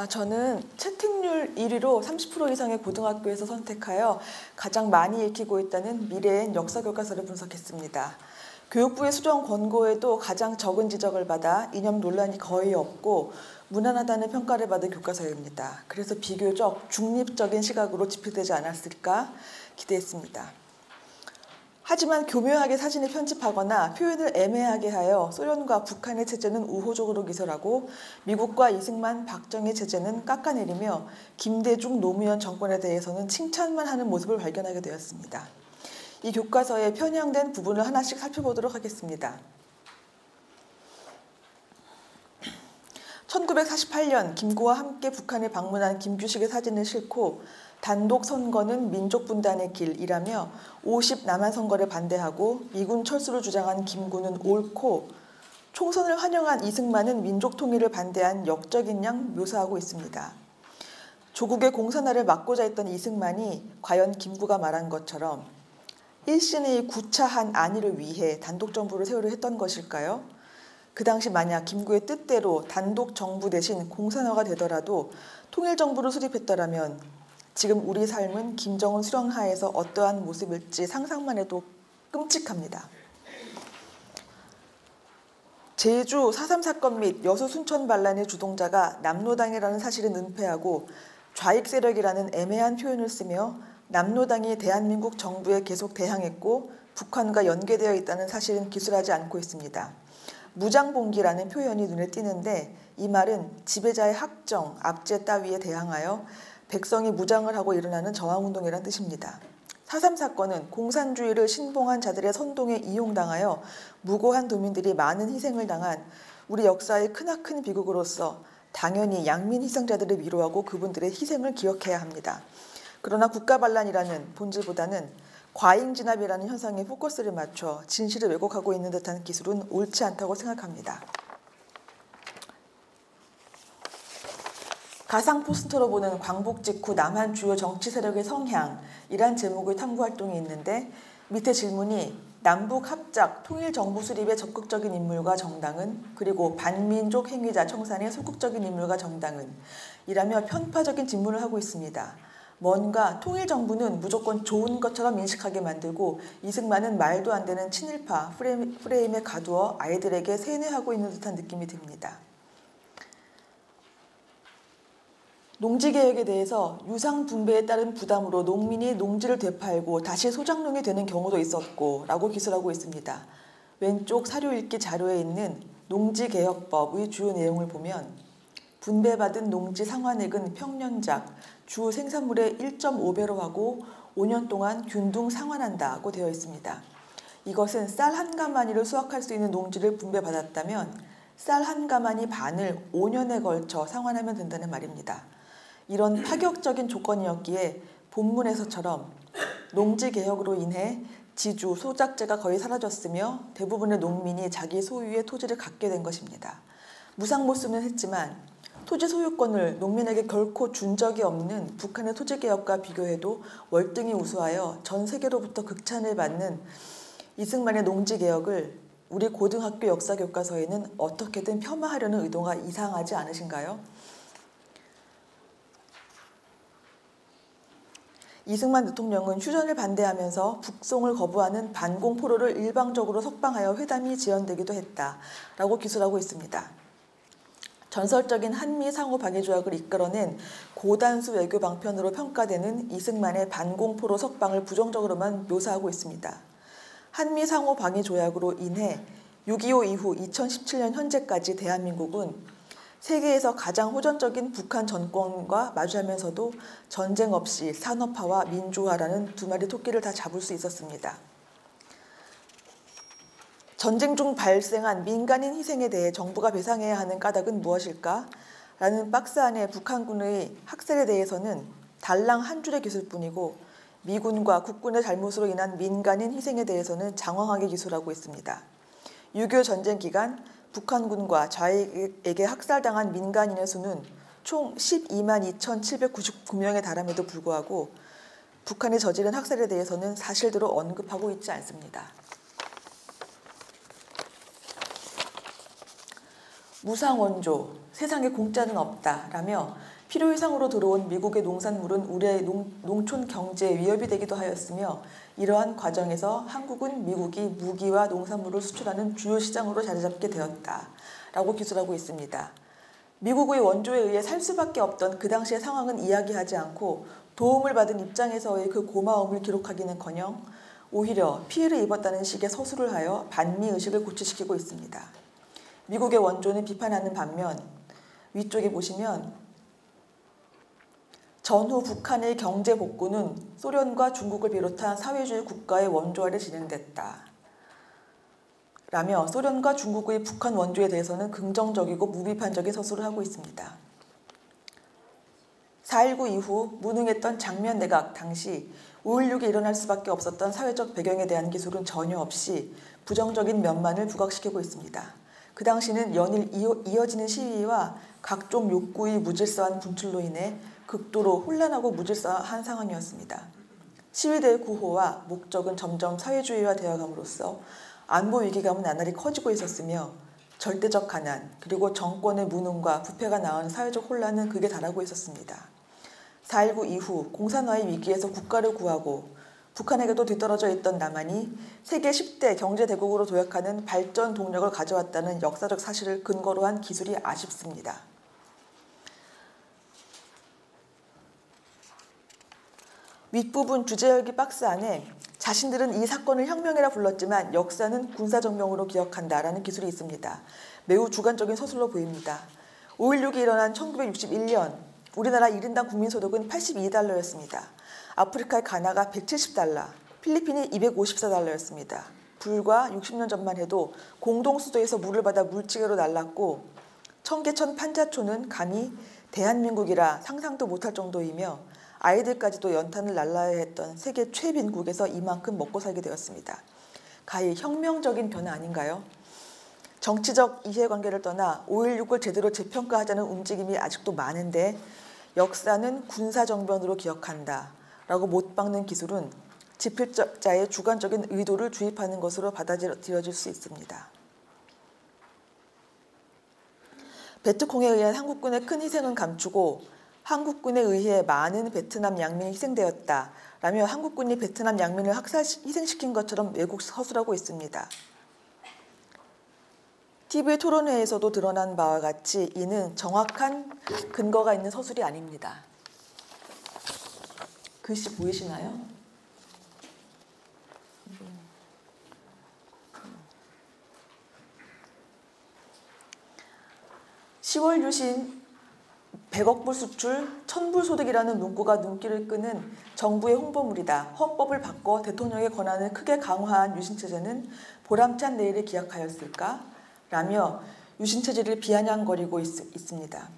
저는 채택률 1위로 30% 이상의 고등학교에서 선택하여 가장 많이 읽히고 있다는 미래엔 역사교과서를 분석했습니다. 교육부의 수정 권고에도 가장 적은 지적을 받아 이념 논란이 거의 없고 무난하다는 평가를 받은 교과서입니다. 그래서 비교적 중립적인 시각으로 집필되지 않았을까 기대했습니다. 하지만 교묘하게 사진을 편집하거나 표현을 애매하게 하여 소련과 북한의 체제는 우호적으로 기설하고 미국과 이승만, 박정희 체제는 깎아내리며 김대중, 노무현 정권에 대해서는 칭찬만 하는 모습을 발견하게 되었습니다. 이 교과서에 편향된 부분을 하나씩 살펴보도록 하겠습니다. 1948년 김구와 함께 북한에 방문한 김규식의 사진을 싣고 단독 선거는 민족 분단의 길이라며 50 남한 선거를 반대하고 미군 철수를 주장한 김구는 옳고 총선을 환영한 이승만은 민족 통일을 반대한 역적인 양 묘사하고 있습니다. 조국의 공산화를 막고자 했던 이승만이 과연 김구가 말한 것처럼 일신의 구차한 안위를 위해 단독 정부를 세우려 했던 것일까요? 그 당시 만약 김구의 뜻대로 단독 정부 대신 공산화가 되더라도 통일 정부를 수립했더라면 지금 우리 삶은 김정은 수령하에서 어떠한 모습일지 상상만 해도 끔찍합니다. 제주 4.3 사건 및 여수 순천 반란의 주동자가 남로당이라는 사실은 은폐하고 좌익 세력이라는 애매한 표현을 쓰며 남로당이 대한민국 정부에 계속 대항했고 북한과 연계되어 있다는 사실은 기술하지 않고 있습니다. 무장봉기라는 표현이 눈에 띄는데 이 말은 지배자의 학정, 압제 따위에 대항하여 백성이 무장을 하고 일어나는 저항운동이란 뜻입니다. 4.3 사건은 공산주의를 신봉한 자들의 선동에 이용당하여 무고한 도민들이 많은 희생을 당한 우리 역사의 크나큰 비극으로서 당연히 양민 희생자들을 위로하고 그분들의 희생을 기억해야 합니다. 그러나 국가반란이라는 본질보다는 과잉진압이라는 현상에 포커스를 맞춰 진실을 왜곡하고 있는 듯한 기술은 옳지 않다고 생각합니다. 가상 포스터로 보는 광복 직후 남한 주요 정치 세력의 성향이란 제목의 탐구 활동이 있는데 밑에 질문이 남북 합작 통일 정부 수립의 적극적인 인물과 정당은 그리고 반민족 행위자 청산의 소극적인 인물과 정당은 이라며 편파적인 질문을 하고 있습니다. 뭔가 통일 정부는 무조건 좋은 것처럼 인식하게 만들고 이승만은 말도 안 되는 친일파 프레임에 가두어 아이들에게 세뇌하고 있는 듯한 느낌이 듭니다. 농지개혁에 대해서 유상 분배에 따른 부담으로 농민이 농지를 되팔고 다시 소작농이 되는 경우도 있었고 라고 기술하고 있습니다. 왼쪽 사료 읽기 자료에 있는 농지개혁법의 주요 내용을 보면 분배받은 농지 상환액은 평년작, 주 생산물의 1.5배로 하고 5년 동안 균등 상환한다고 되어 있습니다. 이것은 쌀 한 가마니를 수확할 수 있는 농지를 분배받았다면 쌀 한 가마니 반을 5년에 걸쳐 상환하면 된다는 말입니다. 이런 파격적인 조건이었기에 본문에서처럼 농지개혁으로 인해 지주, 소작제가 거의 사라졌으며 대부분의 농민이 자기 소유의 토지를 갖게 된 것입니다. 무상모수는 했지만 토지 소유권을 농민에게 결코 준 적이 없는 북한의 토지개혁과 비교해도 월등히 우수하여 전 세계로부터 극찬을 받는 이승만의 농지개혁을 우리 고등학교 역사교과서에는 어떻게든 폄하하려는 의도가 이상하지 않으신가요? 이승만 대통령은 휴전을 반대하면서 북송을 거부하는 반공포로를 일방적으로 석방하여 회담이 지연되기도 했다라고 기술하고 있습니다. 전설적인 한미 상호 방위 조약을 이끌어낸 고단수 외교 방편으로 평가되는 이승만의 반공포로 석방을 부정적으로만 묘사하고 있습니다. 한미 상호 방위 조약으로 인해 6.25 이후 2017년 현재까지 대한민국은 세계에서 가장 호전적인 북한 정권과 마주하면서도 전쟁 없이 산업화와 민주화라는 두 마리 토끼를 다 잡을 수 있었습니다. 전쟁 중 발생한 민간인 희생에 대해 정부가 배상해야 하는 까닭은 무엇일까? 라는 박스 안에 북한군의 학살에 대해서는 달랑 한 줄의 기술뿐이고 미군과 국군의 잘못으로 인한 민간인 희생에 대해서는 장황하게 기술하고 있습니다. 6.25 전쟁 기간 북한군과 좌익에게 학살당한 민간인의 수는 총 12만 2,799명에 달함에도 불구하고 북한이 저지른 학살에 대해서는 사실대로 언급하고 있지 않습니다. 무상원조, 세상에 공짜는 없다라며 필요 이상으로 들어온 미국의 농산물은 우리의 농촌 경제에 위협이 되기도 하였으며 이러한 과정에서 한국은 미국이 무기와 농산물을 수출하는 주요 시장으로 자리잡게 되었다라고 기술하고 있습니다. 미국의 원조에 의해 살 수밖에 없던 그 당시의 상황은 이야기하지 않고 도움을 받은 입장에서의 그 고마움을 기록하기는커녕 오히려 피해를 입었다는 식의 서술을 하여 반미의식을 고취시키고 있습니다. 미국의 원조는 비판하는 반면 위쪽에 보시면 전후 북한의 경제 복구는 소련과 중국을 비롯한 사회주의 국가의 원조 아래 진행됐다. 라며 소련과 중국의 북한 원조에 대해서는 긍정적이고 무비판적인 서술을 하고 있습니다. 4.19 이후 무능했던 장면 내각 당시 5.16이 일어날 수밖에 없었던 사회적 배경에 대한 기술은 전혀 없이 부정적인 면만을 부각시키고 있습니다. 그 당시는 연일 이어지는 시위와 각종 욕구의 무질서한 분출로 인해 극도로 혼란하고 무질서한 상황이었습니다. 시위대의 구호와 목적은 점점 사회주의화 되어감으로써 안보 위기감은 나날이 커지고 있었으며 절대적 가난 그리고 정권의 무능과 부패가 낳은 사회적 혼란은 극에 달하고 있었습니다. 4.19 이후 공산화의 위기에서 국가를 구하고 북한에게도 뒤떨어져 있던 남한이 세계 10대 경제대국으로 도약하는 발전 동력을 가져왔다는 역사적 사실을 근거로 한 기술이 아쉽습니다. 윗부분 주제열기 박스 안에 자신들은 이 사건을 혁명이라 불렀지만 역사는 군사정명으로 기억한다라는 기술이 있습니다. 매우 주관적인 서술로 보입니다. 5.16이 일어난 1961년 우리나라 1인당 국민소득은 82달러였습니다. 아프리카의 가나가 170달러, 필리핀이 254달러였습니다. 불과 60년 전만 해도 공동수도에서 물을 받아 물지개로 날랐고 청계천 판자촌은 감히 대한민국이라 상상도 못할 정도이며 아이들까지도 연탄을 날라야 했던 세계 최빈국에서 이만큼 먹고 살게 되었습니다. 가히 혁명적인 변화 아닌가요? 정치적 이해관계를 떠나 5.16을 제대로 재평가하자는 움직임이 아직도 많은데 역사는 군사정변으로 기억한다 라고 못 박는 기술은 집필자의 주관적인 의도를 주입하는 것으로 받아들여질 수 있습니다. 베트콩에 의한 한국군의 큰 희생은 감추고 한국군에 의해 많은 베트남 양민이 희생되었다 라며 한국군이 베트남 양민을 희생시킨 것처럼 왜곡 서술하고 있습니다. TV 토론회에서도 드러난 바와 같이 이는 정확한 근거가 있는 서술이 아닙니다. 글씨 보이시나요? 10월 유신 100억 불 수출, 1000불 소득이라는 문구가 눈길을 끄는 정부의 홍보물이다. 헌법을 바꿔 대통령의 권한을 크게 강화한 유신체제는 보람찬 내일을 기약하였을까? 라며 유신체제를 비아냥거리고 있습니다.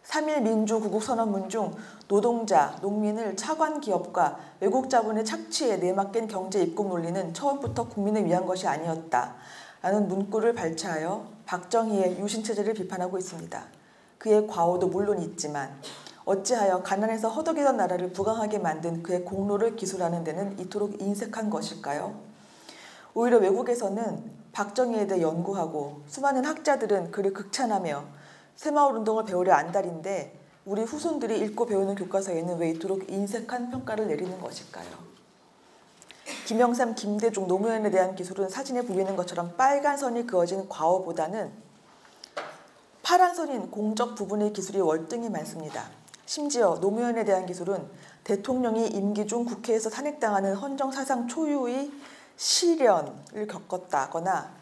3.1 민주구국선언문 중 노동자, 농민을 차관 기업과 외국 자본의 착취에 내맡긴 경제 입국 논리는 처음부터 국민을 위한 것이 아니었다. 라는 문구를 발췌하여 박정희의 유신체제를 비판하고 있습니다. 그의 과오도 물론 있지만 어찌하여 가난해서 허덕이던 나라를 부강하게 만든 그의 공로를 기술하는 데는 이토록 인색한 것일까요? 오히려 외국에서는 박정희에 대해 연구하고 수많은 학자들은 그를 극찬하며 새마을운동을 배우려 안달인데 우리 후손들이 읽고 배우는 교과서에는 왜 이토록 인색한 평가를 내리는 것일까요? 김영삼, 김대중, 노무현에 대한 기술은 사진에 보이는 것처럼 빨간 선이 그어진 과오보다는 파란 선인 공적 부분의 기술이 월등히 많습니다. 심지어 노무현에 대한 기술은 대통령이 임기 중 국회에서 탄핵당하는 헌정사상 초유의 시련을 겪었다거나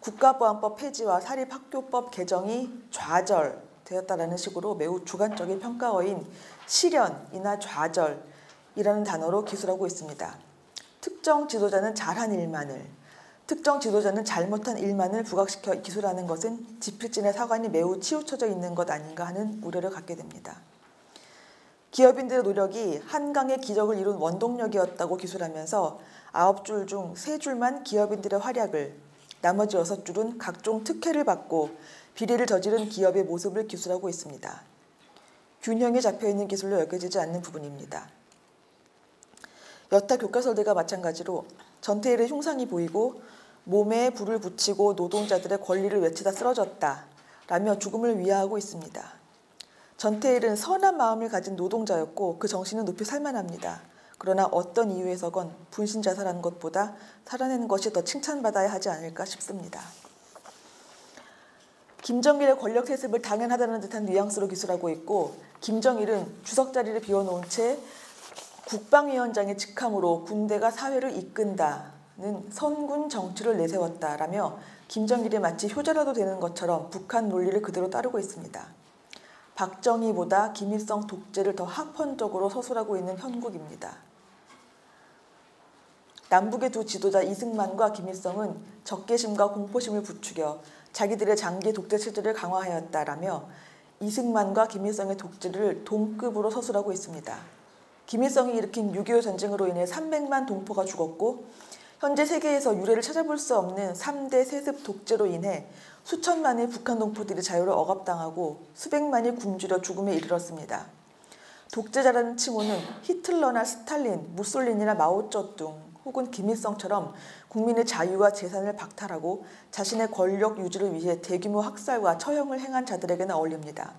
국가보안법 폐지와 사립학교법 개정이 좌절되었다라는 식으로 매우 주관적인 평가어인 시련이나 좌절이라는 단어로 기술하고 있습니다. 특정 지도자는 잘한 일만을, 특정 지도자는 잘못한 일만을 부각시켜 기술하는 것은 지필진의 사관이 매우 치우쳐져 있는 것 아닌가 하는 우려를 갖게 됩니다. 기업인들의 노력이 한강의 기적을 이룬 원동력이었다고 기술하면서 9줄 중 3줄만 기업인들의 활약을, 나머지 6줄은 각종 특혜를 받고 비리를 저지른 기업의 모습을 기술하고 있습니다. 균형이 잡혀있는 기술로 여겨지지 않는 부분입니다. 여타 교과서들과 마찬가지로 전태일의 흉상이 보이고 몸에 불을 붙이고 노동자들의 권리를 외치다 쓰러졌다 라며 죽음을 위하하고 있습니다. 전태일은 선한 마음을 가진 노동자였고 그 정신은 높이 살만합니다. 그러나 어떤 이유에서건 분신 자살하는 것보다 살아내는 것이 더 칭찬받아야 하지 않을까 싶습니다. 김정일의 권력 세습을 당연하다는 듯한 뉘앙스로 기술하고 있고, 김정일은 주석 자리를 비워놓은 채 국방위원장의 직함으로 군대가 사회를 이끈다는 선군 정치를 내세웠다라며 김정일이 마치 효자라도 되는 것처럼 북한 논리를 그대로 따르고 있습니다. 박정희보다 김일성 독재를 더 학펀적으로 서술하고 있는 형국입니다. 남북의 두 지도자 이승만과 김일성은 적개심과 공포심을 부추겨 자기들의 장기 독재 체제를 강화하였다라며 이승만과 김일성의 독재를 동급으로 서술하고 있습니다. 김일성이 일으킨 6.25 전쟁으로 인해 300만 동포가 죽었고 현재 세계에서 유례를 찾아볼 수 없는 3대 세습 독재로 인해 수천만의 북한 동포들이 자유를 억압당하고 수백만이 굶주려 죽음에 이르렀습니다. 독재자라는 칭호는 히틀러나 스탈린, 무솔리니나 마오쩌둥 혹은 김일성처럼 국민의 자유와 재산을 박탈하고 자신의 권력 유지를 위해 대규모 학살과 처형을 행한 자들에게는 어울립니다.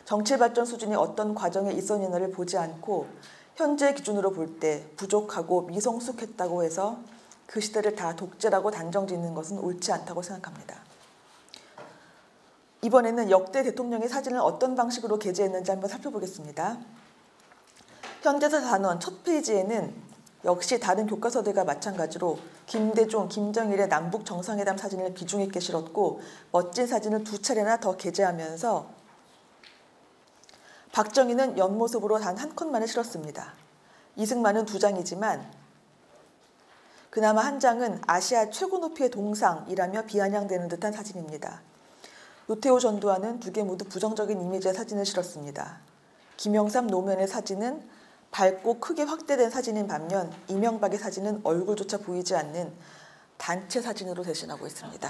정치 발전 수준이 어떤 과정에 있었느냐를 보지 않고 현재 기준으로 볼 때 부족하고 미성숙했다고 해서 그 시대를 다 독재라고 단정짓는 것은 옳지 않다고 생각합니다. 이번에는 역대 대통령의 사진을 어떤 방식으로 게재했는지 한번 살펴보겠습니다. 현대사 단원 첫 페이지에는 역시 다른 교과서들과 마찬가지로 김대중, 김정일의 남북 정상회담 사진을 비중 있게 실었고 멋진 사진을 2차례나 더 게재하면서 박정희는 옆모습으로 단 한 컷만을 실었습니다. 이승만은 2장이지만 그나마 한 장은 아시아 최고 높이의 동상이라며 비아냥대는 듯한 사진입니다. 노태우 전두환은 2개 모두 부정적인 이미지의 사진을 실었습니다. 김영삼 노무현의 사진은 밝고 크게 확대된 사진인 반면 이명박의 사진은 얼굴조차 보이지 않는 단체 사진으로 대신하고 있습니다.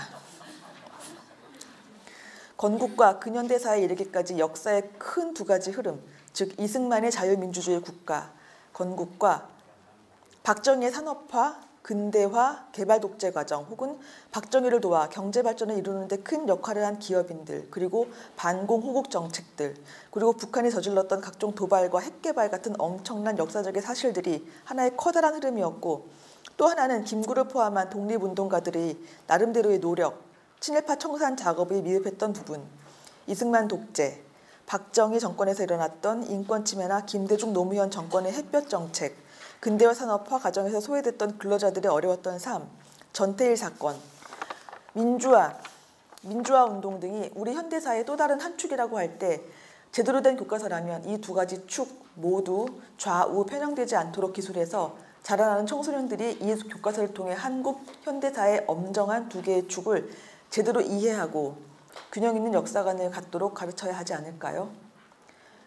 건국과 근현대사에 이르기까지 역사의 큰 2가지 흐름, 즉 이승만의 자유민주주의 국가, 건국과 박정희의 산업화, 근대화, 개발 독재 과정 혹은 박정희를 도와 경제 발전을 이루는 데 큰 역할을 한 기업인들, 그리고 반공 호국 정책들, 그리고 북한이 저질렀던 각종 도발과 핵개발 같은 엄청난 역사적인 사실들이 하나의 커다란 흐름이었고, 또 하나는 김구를 포함한 독립운동가들이 나름대로의 노력, 친일파 청산 작업이 미흡했던 부분, 이승만 독재, 박정희 정권에서 일어났던 인권 침해나 김대중 노무현 정권의 햇볕 정책, 근대화 산업화 과정에서 소외됐던 근로자들의 어려웠던 삶, 전태일 사건, 민주화 운동 등이 우리 현대사의 또 다른 한 축이라고 할 때 제대로 된 교과서라면 이 2가지 축 모두 좌우 편향되지 않도록 기술해서 자라나는 청소년들이 이 교과서를 통해 한국 현대사의 엄정한 2개의 축을 제대로 이해하고 균형 있는 역사관을 갖도록 가르쳐야 하지 않을까요?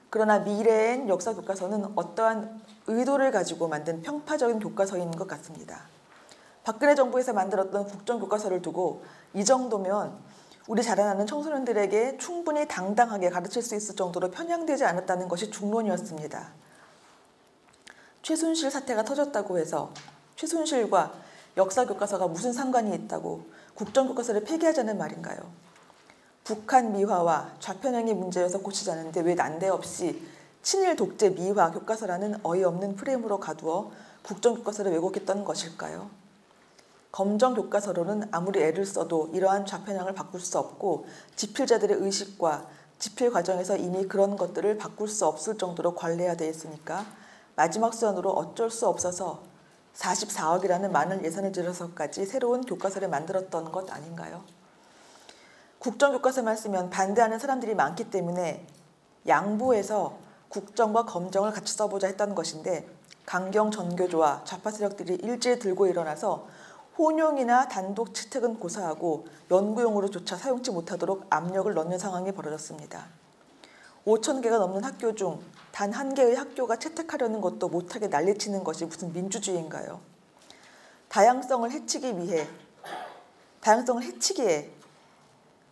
그러나 미래엔 역사 교과서는 어떠한 의도를 가지고 만든 평파적인 교과서인 것 같습니다. 박근혜 정부에서 만들었던 국정교과서를 두고 이 정도면 우리 자라나는 청소년들에게 충분히 당당하게 가르칠 수 있을 정도로 편향되지 않았다는 것이 중론이었습니다. 최순실 사태가 터졌다고 해서 최순실과 역사교과서가 무슨 상관이 있다고 국정교과서를 폐기하자는 말인가요? 북한 미화와 좌편향의 문제여서 고치자는데 왜 난데없이 친일 독재 미화 교과서라는 어이없는 프레임으로 가두어 국정교과서를 왜곡했던 것일까요? 검정 교과서로는 아무리 애를 써도 이러한 좌편향을 바꿀 수 없고 집필자들의 의식과 집필 과정에서 이미 그런 것들을 바꿀 수 없을 정도로 관리해야 있으니까 마지막 수단으로 어쩔 수 없어서 44억이라는 많은 예산을 들여서까지 새로운 교과서를 만들었던 것 아닌가요? 국정교과서만 쓰면 반대하는 사람들이 많기 때문에 양보해서 국정과 검정을 같이 써보자 했다는 것인데 강경 전교조와 좌파 세력들이 일제히 들고 일어나서 혼용이나 단독 채택은 고사하고 연구용으로조차 사용치 못하도록 압력을 넣는 상황이 벌어졌습니다. 5,000개가 넘는 학교 중 단 1개의 학교가 채택하려는 것도 못하게 난리치는 것이 무슨 민주주의인가요? 다양성을 해치기에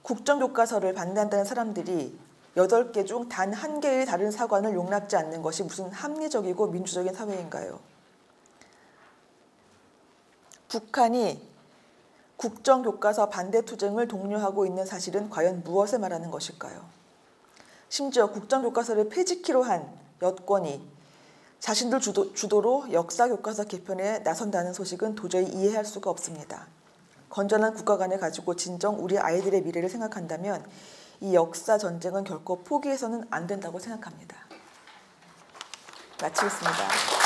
국정교과서를 반대한다는 사람들이 8개 중 단 1개의 다른 사관을 용납지 않는 것이 무슨 합리적이고 민주적인 사회인가요? 북한이 국정교과서 반대 투쟁을 독려하고 있는 사실은 과연 무엇을 말하는 것일까요? 심지어 국정교과서를 폐지키로 한 여권이 자신들 주도로 역사교과서 개편에 나선다는 소식은 도저히 이해할 수가 없습니다. 건전한 국가관을 가지고 진정 우리 아이들의 미래를 생각한다면 이 역사 전쟁은 결코 포기해서는 안 된다고 생각합니다. 마치겠습니다.